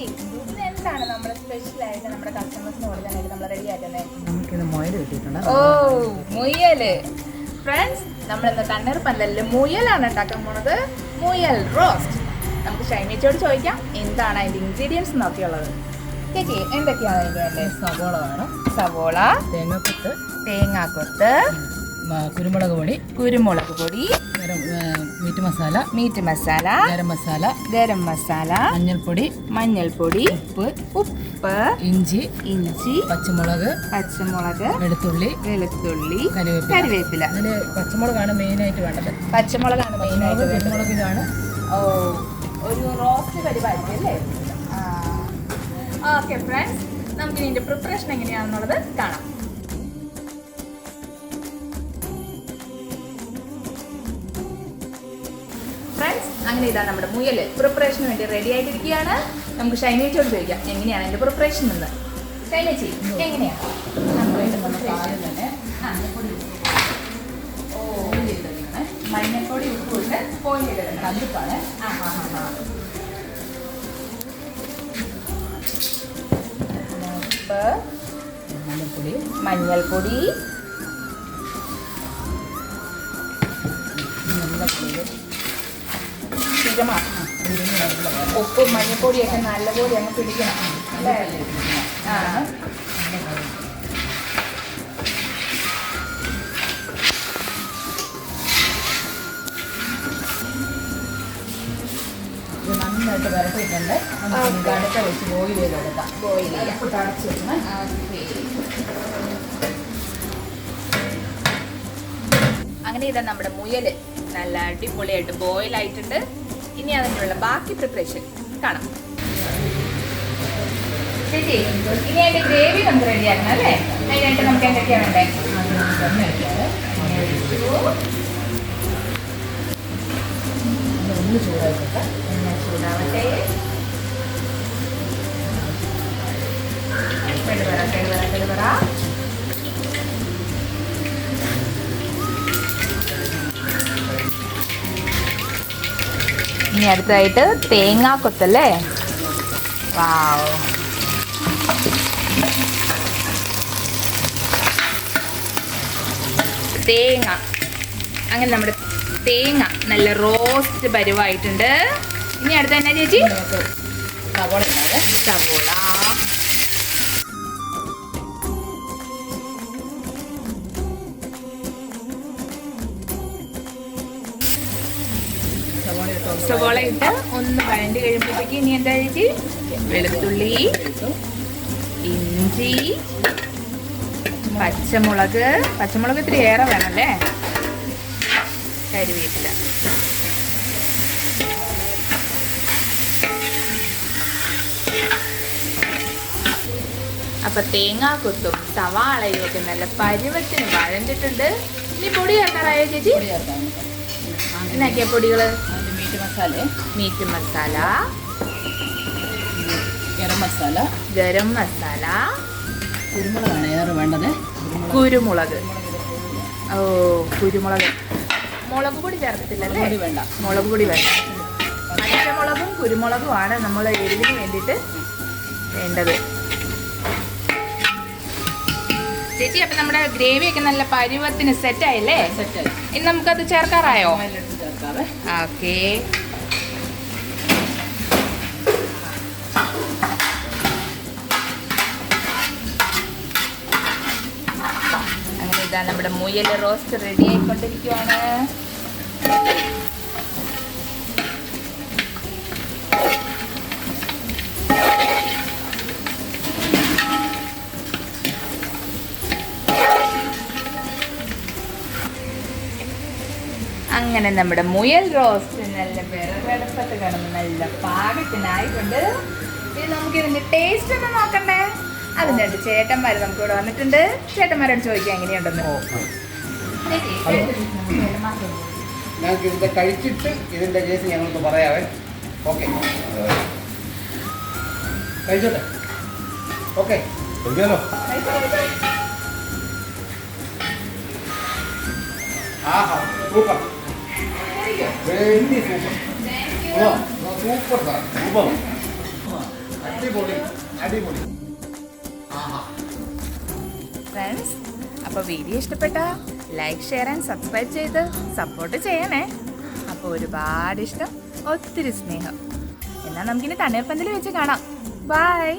എന്താണ് നമ്മൾ സ്പെഷ്യലായിട്ട് നമ്മുടെ കസ്റ്റമേഴ്സിന് കൊടുക്കാനായിട്ട് നമ്മൾ റെഡി ആക്കുന്നത്? നമുക്കിന്ന് മുയൽ കിട്ടിയിട്ടുണ്ട്. ഓ മുയല് ഫ്രണ്ട്സ്, നമ്മളിന്ന് തണ്ണീർപ്പന്തലിൽ മുയലാണ് ഉണ്ടാക്കാൻ പോണത്. മുയൽ റോസ്റ്റ്. നമുക്ക് ഷൈമിച്ചോട് ചോദിക്കാം എന്താണ് അതിൻ്റെ ഇൻഗ്രീഡിയൻസ് എന്നൊക്കെയുള്ളത്. ചേച്ചി എന്തൊക്കെയാണ് അതിൻ്റെ വേണ്ടത്? സവോള വേണം, സവോള, തേങ്ങാക്കൊത്ത്, കുരുമുളക് പൊടി, മീറ്റ് മസാല, ഗരം മസാല, മഞ്ഞൾപ്പൊടി, ഉപ്പ്, ഇഞ്ചി, പച്ചമുളക്, വെളുത്തുള്ളി, കറിവേപ്പില. അതിൽ പച്ചമുളകാണ് മെയിനായിട്ട് വേണ്ടത്. പച്ചമുളകാണ് മെയിനായിട്ട്. കുരുമുളകിലാണ് ഒരു റോസ്റ്റ് പരിപാടി അല്ലേ? ഓക്കെ ഫ്രണ്ട്സ്, നമുക്ക് ഇതിൻ്റെ പ്രിപ്പറേഷൻ എങ്ങനെയാണെന്നുള്ളത് കാണാം. ഫ്രണ്ട്സ്, അങ്ങനെ ഇതാ നമ്മുടെ മുയൽ പ്രിപ്പറേഷന് വേണ്ടി റെഡി ആയിട്ടിരിക്കുകയാണ്. നമുക്ക് ഷൈനേച്ചിയോട് ചോദിക്കാം എങ്ങനെയാണ് അതിൻ്റെ പ്രിപ്പറേഷൻ എന്ന്. ഷൈനേച്ചി എങ്ങനെയാണ്? മഞ്ഞൾപ്പൊടി ഉപ്പ് ഇട്ട് ബോയിൽ ചെയ്തെടുക്കണം. കല്ലുപ്പാണ്. ഉപ്പ്, മഞ്ഞൾപ്പൊടി, ഉപ്പും മഞ്ഞൾപ്പൊടിയൊക്കെ നല്ലപോലെ അങ്ങ് പിടിക്കണം അല്ലേ? നന്നായിട്ട് വരട്ടിയിട്ടുണ്ട്. അടുത്ത വെച്ച് ബോയിൽ ചെയ്തെടുക്കാം. അടച്ച് വെക്കണം. അങ്ങനെ ഇതാ നമ്മുടെ മുയൽ നല്ല അടിപൊളിയായിട്ട് ബോയിൽ ആയിട്ടുണ്ട്. ഇനി അതിനുള്ള ബാക്കി പ്രിപ്പറേഷൻ കാണാം. ചേച്ചി, ഇനി അതിന്റെ ഗ്രേവി നമുക്ക് റെഡിയാക്കണം അല്ലേ? അതിനായിട്ട് നമുക്ക് എന്തൊക്കെയാണ് വേണ്ടേ? ഒന്ന് ചൂടായിക്കോട്ടെ. ചൂടാവട്ടെ. ഇനി അടുത്തതായിട്ട് തേങ്ങാക്കൊത്തല്ലേ? വാവ്, തേങ്ങ. അങ്ങനെ നമ്മുടെ തേങ്ങ നല്ല റോസ്റ്റ് പരുവായിട്ടുണ്ട്. ഇനി അടുത്ത എന്നാ ചേച്ചി? സവോള. സവോള ഇട്ട് ഒന്ന് വഴണ്ടി കഴിയുമ്പോഴത്തേക്ക് ഇനി എന്താ ചേച്ചി? വെളുത്തുള്ളി, ഇഞ്ചി, പച്ചമുളക് ഇത്തിരി ഏറെ വേണമല്ലേ? കറിവേപ്പില. അപ്പൊ തേങ്ങാക്കൊത്തും സവാളയും ഒക്കെ നല്ല പരുവത്തിന് വഴഞ്ഞിട്ടുണ്ട്. ഇനി പൊടി ചേർക്കാറായോ ചേച്ചി? എന്നാക്കിയ പൊടികള്? മീറ്റ് മസാല, ഗരം മസാല, കുരുമുളകാണ് ഏറെ വേണ്ടത്. കുരുമുളക്. മുളക് പൊടി ചേർക്കത്തില്ലല്ലേ? വേണ്ട, മുളക് പൊടി വേണ്ട. പച്ചമുളകും കുരുമുളകുമാണ് നമ്മൾ എരിവിന് വേണ്ടിയിട്ട് വേണ്ടത്. ചേച്ചി, അപ്പം നമ്മുടെ ഗ്രേവി ഒക്കെ നല്ല പരുവത്തിന് സെറ്റായില്ലേ? സെറ്റായി. ഇനി നമുക്കത് ചേർക്കാറായോ? ചേർക്കാറ്. ഓക്കെ. അങ്ങനെ ഇതാ നമ്മുടെ മുയൽ റോസ്റ്റ് റെഡി ആയിക്കൊണ്ടിരിക്കുവാണ്. അങ്ങനെ നമ്മുടെ മുയൽ റോസ്റ്റ് നല്ല വിറകടുപ്പത്ത് കിടന്ന് നല്ല പാകത്തിനായിട്ടുണ്ട്. ഇനി നമുക്ക് ഇതിന്റെ ടേസ്റ്റ് ഒന്ന് നോക്കണ്ടേ? അതിൻ്റെ രണ്ട് ചേട്ടന്മാർ നമുക്ക് ഇവിടെ വന്നിട്ടുണ്ട്. ചേട്ടന്മാരോട് ചോദിക്കാം എങ്ങനെയുണ്ടെന്ന്. ഞങ്ങൾക്ക് ഇതിന്റെ കഴിച്ചിട്ട് ഇതിന്റെ കേസ് ഞങ്ങൾക്ക് പറയാവേ. ഓക്കെ, കഴിച്ചോട്ടെ. ഓക്കെ, ആഹാ, super, very super. Super sir, super. അടിപൊളി അടിപൊളി. ആഹാ. ഫ്രണ്ട്സ്, അപ്പോൾ വീഡിയോ ഇഷ്ടപ്പെട്ട ലൈക്ക് ഷെയർ ആൻഡ് സബ്സ്ക്രൈബ് ചെയ്ത് സപ്പോർട്ട് ചെയ്യണേ. അപ്പോൾ ഒരുപാട് ഇഷ്ടം, ഒത്തിരി സ്നേഹം. എന്നാൽ നമുക്കിനി തണ്ണീർപ്പന്തൽ വെച്ച് കാണാം. ബൈ.